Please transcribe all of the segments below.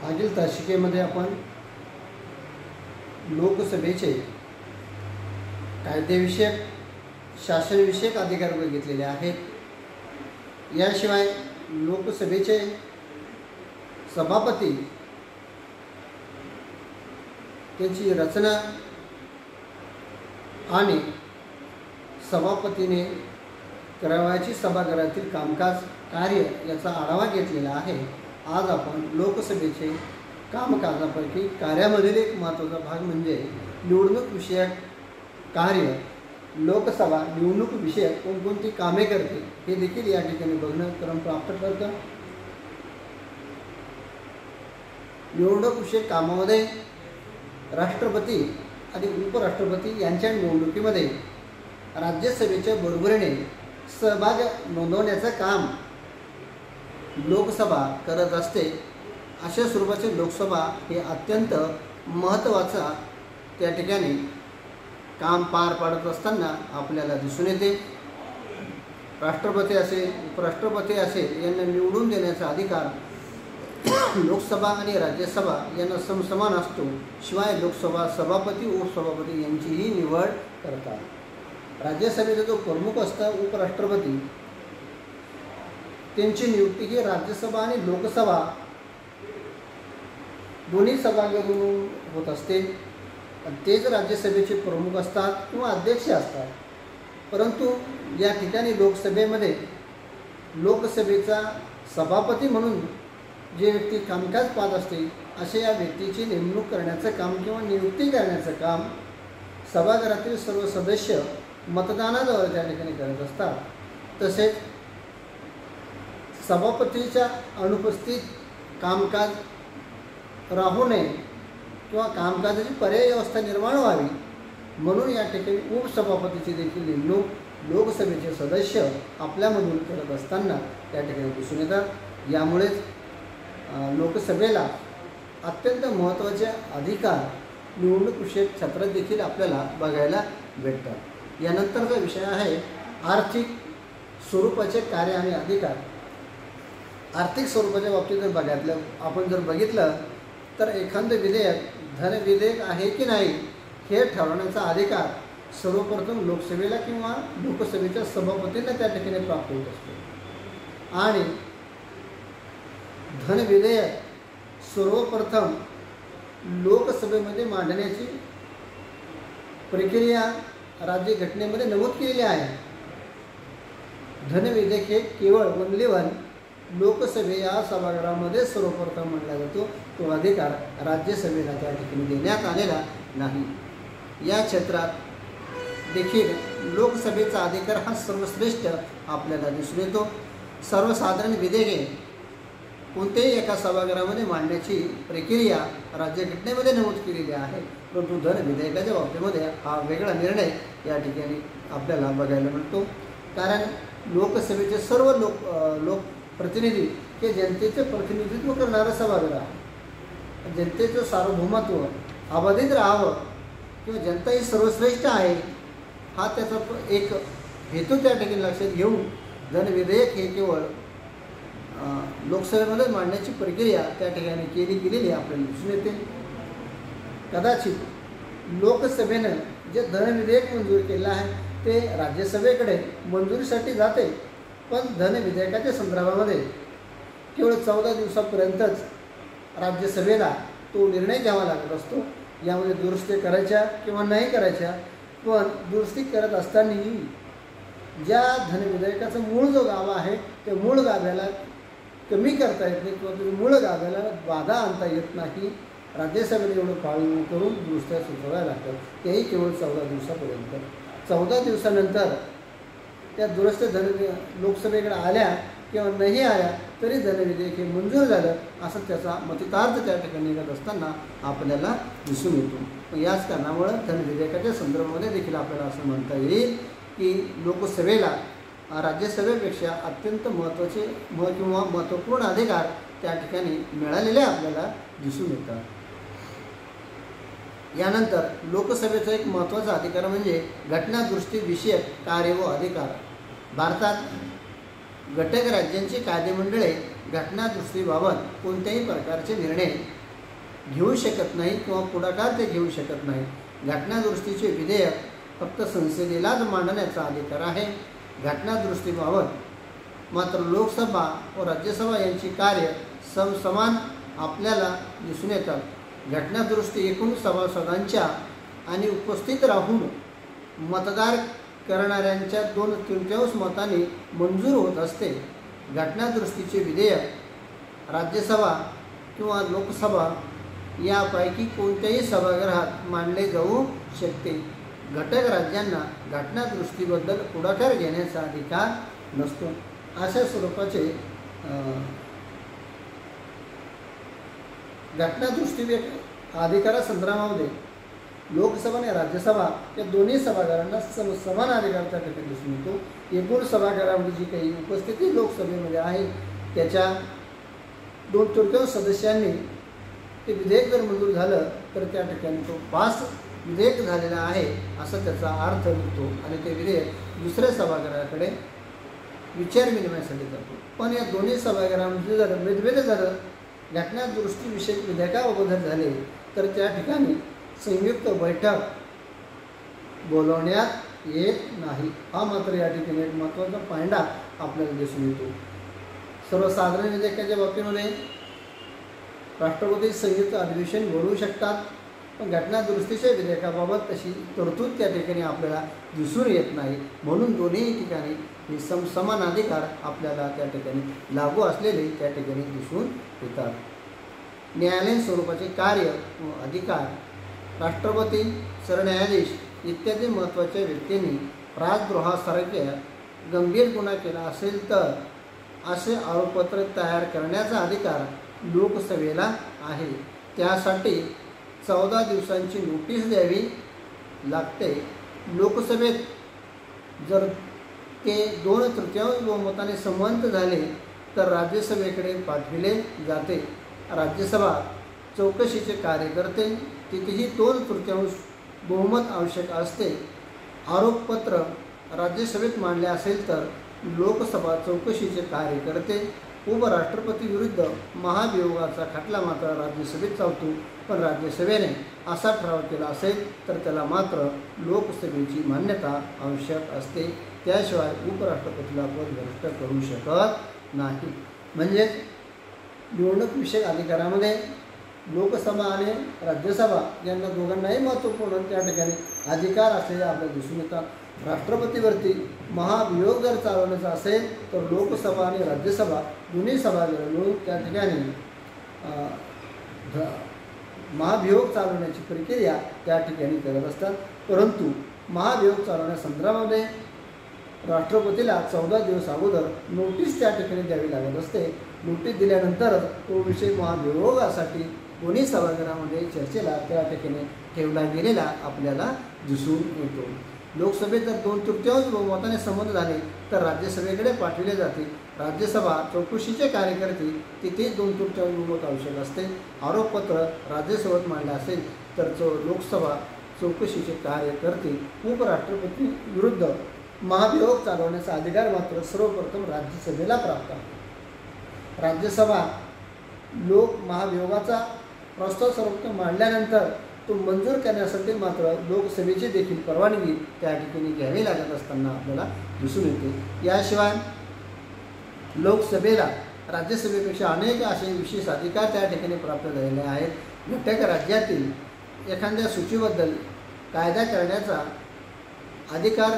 मागील तासिकेमध्ये आपण लोकसभेचे कायदेविषयक शासनविषयक अधिकार बघितलेले आहेत। याशिवाय लोकसभेचे सभापती, त्यांची रचना आणि सभापतीने करावयाची सभागृहातील कामकाज कार्य याचा आढावा घेतलेला आहे। आज आपण लोकसभेचे कामकाजापैकी कार्यामधील एक महत्त्वाचा भाग म्हणजे निवडणूक विषयक कार्य, लोकसभा निवडणूक विषयक कोणकोणती कामे करते हे देखील या ठिकाणी बघणं क्रम प्राप्त करतं। निवडणूक विषयक कामामध्ये राष्ट्रपती आणि उपराष्ट्रपती यांच्या निवडणुकीमध्ये राज्यसभेच्या बरोबरीने सहभाग नोंदवण्याचं काम लोकसभा करत असते। अशा स्वरूपाची लोकसभा हे अत्यंत महत्त्वाचा त्या ठिकाणी काम पार पाडत असताना आपल्याला दिसून येते। राष्ट्रपती असेल, उपराष्ट्रपती असेल यांना निवडून देण्याचा अधिकार लोकसभा आणि राज्यसभा यांना समसमान असतो। शिवाय लोकसभा सभापती, उपसभापती यांचीही निवड करतात। राज्यसभेचा जो प्रमुख असतो उपराष्ट्रपती, त्यांची नियुक्ती ही राज्यसभा आणि लोकसभा दोन्ही सभागृहातून होत असते। तेच राज्यसभेचे प्रमुख असतात किंवा अध्यक्ष असतात। परंतु या ठिकाणी लोकसभेमध्ये लोकसभेचा सभापती म्हणून जे व्यक्ती कामकाज पाहत असते अशा या व्यक्तीची नेमणूक करण्याचं काम किंवा नियुक्ती करण्याचं काम सभागृहातील सर्व सदस्य मतदानाद्वारे त्या ठिकाणी करत असतात। तसेच सभापतीच्या अनुपस्थित कामकाज राहू नये किंवा कामकाजाची पर्यायी व्यवस्था निर्माण व्हावी म्हणून या ठिकाणी उपसभापतीची देखील नेमणूक लोकसभेचे सदस्य आपल्यामधून करत असताना त्या ठिकाणी दिसून येतात। यामुळेच लोकसभेला अत्यंत महत्त्वाचे अधिकार निवडणूक विषयक क्षेत्रात देखील आपल्याला बघायला भेटतात। यानंतरचा विषय आहे आर्थिक स्वरूपाचे कार्य आणि अधिकार। आर्थिक स्वरूपाच्या बाबतीत जर आपण बघितलं तर एखादं विधेयक धन विधेयक आहे की नाही हे ठरवण्याचा अधिकार सर्वप्रथम लोकसभेला किंवा लोकसभेच्या सभापतींना त्या ठिकाणी प्राप्त होत असतो। आणि धन विधेयक सर्वप्रथम लोकसभेमध्ये मांडण्याची प्रक्रिया राज्यघटनेमध्ये नमूद केलेली आहे। धन विधेयक हे केवळ ओनली लोकसभे या सभागृहामध्ये सर्वप्रथम मांडला जातो। तो अधिकार राज्यसभेला त्या ठिकाणी देण्यात आलेला नाही। या क्षेत्रात देखील लोकसभेचा अधिकार हा सर्वश्रेष्ठ आपल्याला दिसून येतो। सर्वसाधारण विधेयके कोणत्याही एका सभागृहामध्ये मांडण्याची प्रक्रिया राज्यघटनेमध्ये नमूद केलेली आहे। परंतु धन विधेयकाच्या बाबतीमध्ये हा वेगळा निर्णय या ठिकाणी आपल्याला बघायला मिळतो। कारण लोकसभेचे सर्व लोकप्रतिनिधी हे जनतेचे प्रतिनिधित्व करणारा सभागृह आहे। जनतेचं सार्वभौमत्व अबाधित राहावं किंवा जनता ही सर्वश्रेष्ठ आहे हा त्याचा एक हेतू त्या ठिकाणी लक्षात घेऊन धन विधेयक हे केवळ लोकसभेमध्ये मांडण्याची प्रक्रिया त्या ठिकाणी केलेली आपल्याला दिसून येते। कदाचित लोकसभेनं जे धन विधेयक मंजूर केलं आहे ते राज्यसभेकडे मंजुरीसाठी जाते, पण धन विधेयकाच्या संदर्भामध्ये केवळ 14 दिवसापर्यंतच राज्यसभेला तो निर्णय घ्यावा लागत असतो। यामध्ये दुरुस्ती करायच्या किंवा नाही करायच्या, पण दुरुस्ती करत असतानाही ज्या धन विधेयकाचं मूळ जो गाभा आहे त्या मूळ गाभ्याला कमी करता येत नाही किंवा मूळ गाभ्याला बाधा आणता येत नाही। राज्यसभेला एवढं पाळून करून दुरुस्त्या सुचवाव्या लागतात, तेही केवळ 14 दिवसापर्यंत। 14 दिवसानंतर त्या दुरुस्त्या लोकसभेकडे आल्या किंवा नाही आल्या तरी धन विधेयक हे मंजूर झालं असं त्याचा मतितार्थ त्या ठिकाणी निघत असताना आपल्याला दिसून येतो। याच कारणामुळं धन विधेयकाच्या संदर्भामध्ये देखील आपल्याला असं म्हणता येईल की लोकसभेला राज्यसभेपेक्षा अत्यंत महत्त्वाचे किंवा महत्त्वपूर्ण अधिकार त्या ठिकाणी मिळालेले आपल्याला दिसून येतात। यानंतर लोकसभेचा एक महत्त्वाचा अधिकार म्हणजे घटनादुरुस्ती विषयक कार्य व अधिकार। भारतात घटक राज्यांची कायदेमंडळे घटनादुरुस्तीबाबत कोणत्याही प्रकारचे निर्णय घेऊ शकत नाही किंवा पुढाकार ते घेऊ शकत नाही. घटनादुरुस्तीचे विधेयक फक्त संसदेलाच मांडण्याचा अधिकार आहे. घटनादुरुस्तीबाबत मात्र लोकसभा व राज्यसभा यांची कार्य समान आपल्याला दिसून येतात. घटनादुरुस्ती एकूण सभासदांच्या आणि उपस्थित राहून मतदार करणाऱ्यांच्या 2/3 मताने मंजूर होत असते. घटनादुरुस्तीचे विधेयक राज्यसभा किंवा लोकसभा यापैकी कोणत्याही सभागृहात मांडले जाऊ शकते. घटक राज्यांना घटनादुरुस्तीबद्दल पुढाकार घेण्याचा अधिकार नसतो. अशा स्वरूपाचे घटनादुरुस्ती अधिकारासंदर्भामध्ये लोकसभा आणि राज्यसभा या दोन्ही सभागृहांना समान अधिकार त्या ठिकाणी दिसून येतो. एकूण सभागृहामध्ये जी काही उपस्थिती लोकसभेमध्ये आहे त्याच्या 2/3 सदस्यांनी ते विधेयक जर मंजूर झालं तर त्या ठिकाणी तो पास विधेयक झालेला आहे असा त्याचा अर्थ निघतो आणि ते विधेयक दुसऱ्या सभागृहाकडे विचारविनिमयासाठी जातो. पण या दोन्ही सभागृहांमध्ये जर भेदभेद झालं, घटनादुरुस्तीविषयक विधेयकाबाबत झाले तर त्या ठिकाणी संयुक्त बैठक बोलवण्यात येत नाही. हा मात्र या ठिकाणी एक महत्त्वाचा पायंडा आपल्याला दिसून येतो. सर्वसाधारण विधेयकाच्या बाबतीमध्ये राष्ट्रपती संयुक्त अधिवेशन बोलवू शकतात, पण घटनादुरुस्तीच्या विधेयकाबाबत तशी तरतूद त्या ठिकाणी आपल्याला दिसून येत नाही. म्हणून दोन्ही ठिकाणी हे समान अधिकार आपल्याला त्या ठिकाणी लागू असलेले त्या ठिकाणी दिसून येतात. न्यायालयीन स्वरूपाचे कार्य व अधिकार राष्ट्रपती, सरन्यायाधीश इत्यादी महत्त्वाच्या व्यक्तींनी राजद्रोहासारख्या गंभीर गुन्हा केला असेल तर असे आरोपपत्र तयार करण्याचा अधिकार लोकसभेला आहे. त्यासाठी 14 दिवसांची नोटीस द्यावी लागते. लोकसभेत जर ते 2/3 बहुमताने संमत झाले तर राज्यसभेकडे पाठविले जाते. राज्यसभा चौकशीचे कार्य करते. तिथेही 2/3 बहुमत आवश्यक असते. आरोपपत्र राज्यसभेत मांडले असेल तर लोकसभा चौकशीचे कार्य करते. उपराष्ट्रपती विरुद्ध महाभियोगाचा खटला मात्र राज्यसभेत चालतो, पण राज्यसभेने असा ठराव केला असेल तर त्याला मात्र लोकसभेची मान्यता आवश्यक असते. त्याशिवाय उपराष्ट्रपतीला पदभ्रष्ट करू शकत नाही. म्हणजेच निवडणूकविषयक अधिकारामध्ये लोकसभा आणि राज्यसभा यांना दोघांनाही महत्त्वपूर्ण त्या ठिकाणी अधिकार असलेले आपल्याला दिसून येतात. राष्ट्रपतीवरती महाभियोग जर चालवण्याचा असेल तर लोकसभा आणि राज्यसभा दोन्ही सभागृह मिळून त्या ठिकाणी महाभियोग चालवण्याची प्रक्रिया त्या ठिकाणी करत असतात. परंतु महाभियोग चालवण्यासंदर्भामध्ये राष्ट्रपतीला 14 दिवस अगोदर नोटीस त्या ठिकाणी द्यावी लागत असते. नोटीस दिल्यानंतर तो विषय महाभियोगासाठी दोन्ही सभागृहामध्ये चर्चेला त्या ठिकाणी ठेवला गेलेला आपल्याला दिसून येतो. लोकसभेत जर 2/3 बहुमताने संमत झाले तर राज्यसभेकडे पाठविले जाते. राज्यसभा चौकशीचे कार्य करते. तिथे 2/3 बहुमत आवश्यक असते. आरोपपत्र राज्यसभेत मांडले असेल तर लोकसभा चौकशीचे कार्य करते. उपराष्ट्रपती विरुद्ध महाभियोग चालवण्याचा अधिकार मात्र सर्वप्रथम राज्यसभेला प्राप्त आहे. राज्यसभा लोक महाभियोगाचा प्रस्ताव सर्वोत्तम मांडल्यानंतर तो मंजूर करण्यासाठी मात्र लोकसभेची देखील परवानगी त्या ठिकाणी घ्यावी लागत असताना आपल्याला दिसून येते. याशिवाय लोकसभेला राज्यसभेपेक्षा अनेक असे विशेष अधिकार त्या ठिकाणी प्राप्त झालेले आहेत. घटक राज्यातील एखाद्या सूचीबद्दल कायदा करण्याचा अधिकार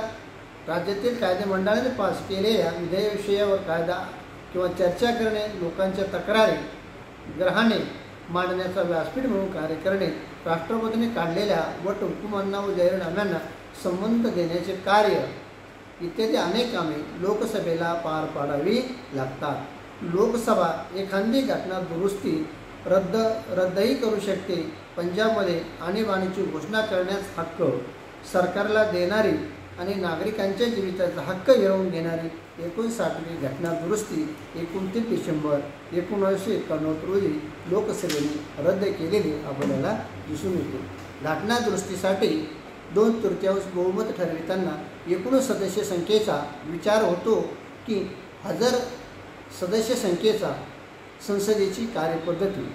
राज्यातील कायदेमंडळाने पास केलेल्या विधेयकाविषयावर कायदा किंवा चर्चा करणे, लोकांच्या तक्रारी ग्रहाने मांडण्याचा व्यासपीठ म्हणून कार्य करणे, राष्ट्रपतीने काढलेल्या वटहुकूमांना व जाहीरनाम्यांना संबंध देण्याचे कार्य इत्यादी अनेक कामे लोकसभेला पार पाडावी लागतात. लोकसभा एखादी घटना दुरुस्ती रद्दही करू शकते. पंजाबमध्ये आणीबाणीची घोषणा करण्याचा हक्क सरकारला देणारी आणि नागरिकांच्या जीविताचा हक्क हिरावून घेणारी 59वी घटना दुरुस्ती 29 डिसेंबर 1991 रोजी लोकसभेने रद्द केलेली आपल्याला दिसून येते. घटना दुरुस्तीसाठी 2/3 बहुमत ठरविताना एकूण सदस्य संख्येचा विचार होतो की हजर सदस्य संख्येचा संसदेची कार्यपद्धती.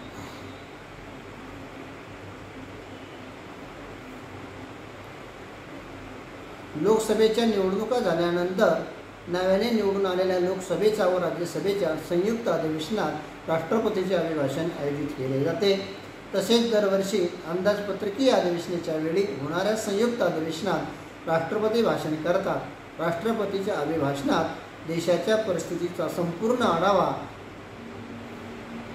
लोकसभेच्या निवडणुका झाल्यानंतर नव्याने निवडून आलेल्या लोकसभेच्या व राज्यसभेच्या संयुक्त अधिवेशनात राष्ट्रपतीचे अभिभाषण आयोजित केले जाते। तसेच दरवर्षी अंदाजपत्रकीय अधिवेशनाच्या वेळी होणाऱ्या संयुक्त अधिवेशनात राष्ट्रपती भाषण करतात। राष्ट्रपतीच्या अभिभाषणात देशाच्या परिस्थितीचा संपूर्ण आढावा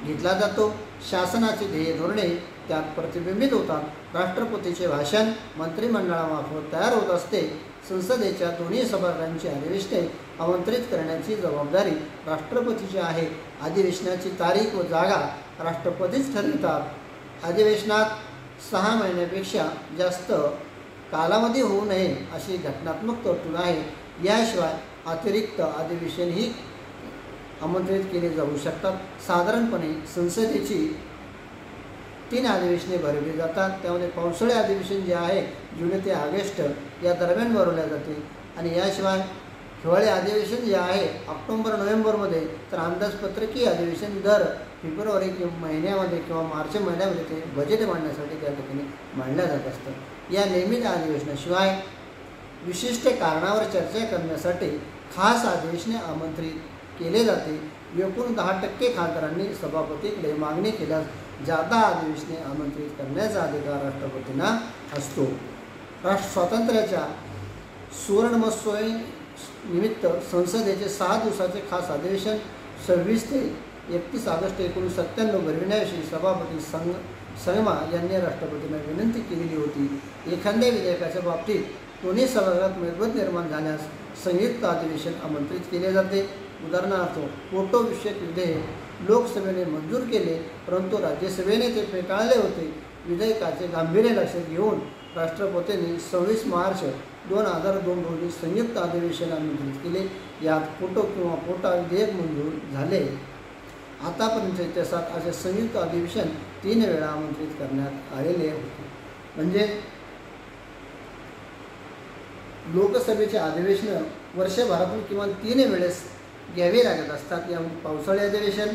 घेतला जातो। शासनाची ध्येय धोरणे त्यात प्रतिबिंबित होतात। राष्ट्रपतीचे भाषण मंत्रिमंडळामार्फत तयार होत असते। संसदेच्या दोन्ही सभागृहांची अधिवेशने आमंत्रित करण्याची जबाबदारी राष्ट्रपतीची आहे। अधिवेशनाची तारीख व जागा राष्ट्रपतीच ठरवितात। अधिवेशनात 6 महिन्यापेक्षा जास्त कालावधी होऊ नये अशी घटनात्मक तरतूद आहे। याशिवाय अतिरिक्त अधिवेशनही आमंत्रित केले जाऊ शकतात। साधारणपणे संसदेची 3 अधिवेशने भरवली जातात। त्यामध्ये पावसाळी अधिवेशन जे आहे जुलै ते ऑगस्ट या दरम्यान भरवले जाते आणि याशिवाय हिवाळी अधिवेशन जे आहे ऑक्टोबर-नोव्हेंबरमध्ये, तर अंदाजपत्रकीय अधिवेशन दर फेब्रुवारी महिन्यामध्ये किंवा मार्च महिन्यामध्ये ते बजेट मांडण्यासाठी त्या ठिकाणी मांडलं जात असतं। या नियमित अधिवेशनाशिवाय विशिष्ट कारणावर चर्चा करण्यासाठी खास अधिवेशने आमंत्रित केले जाते। एकूण 10% खासदारांनी सभापतीकडे मागणी केल्यास जादा अधिवेशने आमंत्रित करण्याचा अधिकार राष्ट्रपतींना असतो। राष्ट्र स्वातंत्र्याच्या सुवर्ण महोत्सवानिमित्त संसदेचे 6 दिवसाचे खास अधिवेशन 26 ते 31 ऑगस्ट 1997 भरविण्याविषयी सभापती संगमा यांनी राष्ट्रपतींना विनंती केलेली होती। एखाद्या विधेयकाच्या बाबतीत दोन्ही सभागृहात मतभेद निर्माण झाल्यास संयुक्त अधिवेशन आमंत्रित केले जाते। उदाहरणार्थ, फोटो विषयक विधेयक लोकसभेने मंजूर केले परंतु राज्यसभेने ते फेटाळले होते। विधेयकाचे गांभीर्य लक्षात घेऊन राष्ट्रपतींनी 26 मार्च 2002 रोजी संयुक्त अधिवेशन आमंत्रित केले। यात फोटो किंवा पोटा विधेयक मंजूर झाले। आतापर्यंत इतिहासात असे संयुक्त अधिवेशन 3 वेळा आमंत्रित करण्यात आलेले होते। म्हणजे लोकसभेचे अधिवेशन वर्षभरातून किमान 3 वेळेस घ्यावे लागत असतात। यामध्ये पावसाळी अधिवेशन,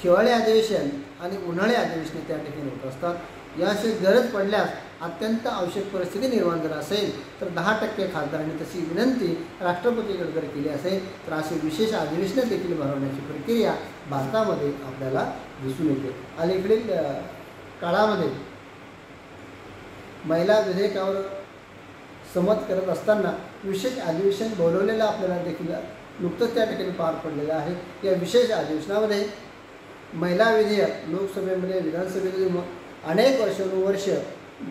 हिवाळी अधिवेशन आणि उन्हाळी अधिवेशने त्या ठिकाणी होत असतात। याशिवाय गरज पडल्यास अत्यंत आवश्यक परिस्थिती निर्माण जर असेल तर 10% खासदारांनी तशी विनंती राष्ट्रपतीकडे जर केली असेल तर असे विशेष अधिवेशने देखील भरवण्याची प्रक्रिया भारतामध्ये आपल्याला दिसून येते। अलीकडील काळामध्ये महिला विधेयकावर सहमत करत असताना विशेष अधिवेशन बोलवलेलं आपल्याला देखील नुकतंच त्या ठिकाणी पार पडलेलं आहे। या विशेष अधिवेशनामध्ये महिला विधेयक लोकसभेमध्ये विधानसभेमध्ये अनेक वर्षानुवर्ष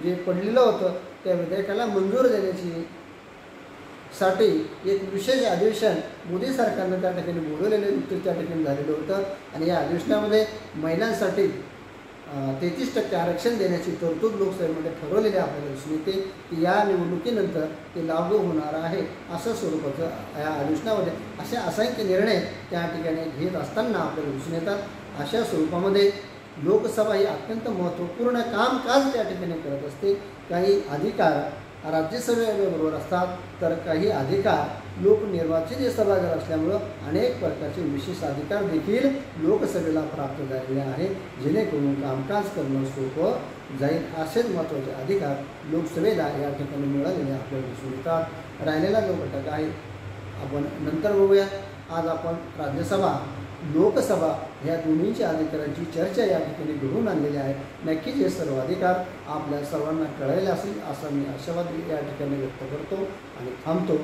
जे पडलेलं होतं त्या विधेयकाला मंजूर देण्याची साठी एक विशेष अधिवेशन मोदी सरकारनं त्या ठिकाणी बोलवलेलं नुकतंच त्या ठिकाणी झालेलं होतं आणि या अधिवेशनामध्ये महिलांसाठी 33% आरक्षण देण्याची तरतूद लोकसभेमध्ये ठरवलेली आपल्याला दिसून येते की या निवडणुकीनंतर ते लागू होणार आहे। असं स्वरूपाचं या अधिवेशनामध्ये असे असंख्य निर्णय त्या ठिकाणी घेत असताना आपल्याला दिसून येतात। अशा स्वरूपामध्ये लोकसभा ही अत्यंत महत्त्वपूर्ण कामकाज त्या ठिकाणी करत असते। काही अधिकार राज्यसभेबरोबर असतात तर काही अधिकार लोकनिर्वाचित सभागृह असल्यामुळं अनेक प्रकारचे विशेष अधिकार देखील लोकसभेला प्राप्त झालेले आहे, जेणेकरून कामकाज करणं सोपं जाईल। असेच महत्त्वाचे अधिकार लोकसभेला या ठिकाणी मिळालेले आपल्याला दिसून येतात। राहिलेला जो घटक आहे आपण नंतर बघूया। आज आपण राज्यसभा लोकसभा ह्या दोन्हीच्या अधिकारांची चर्चा या ठिकाणी घडवून आणलेली आहे। नक्कीच हे सर्व अधिकार आपल्या सर्वांना कळायला असेल असा मी आशावाद या ठिकाणी व्यक्त करतो आणि थांबतो।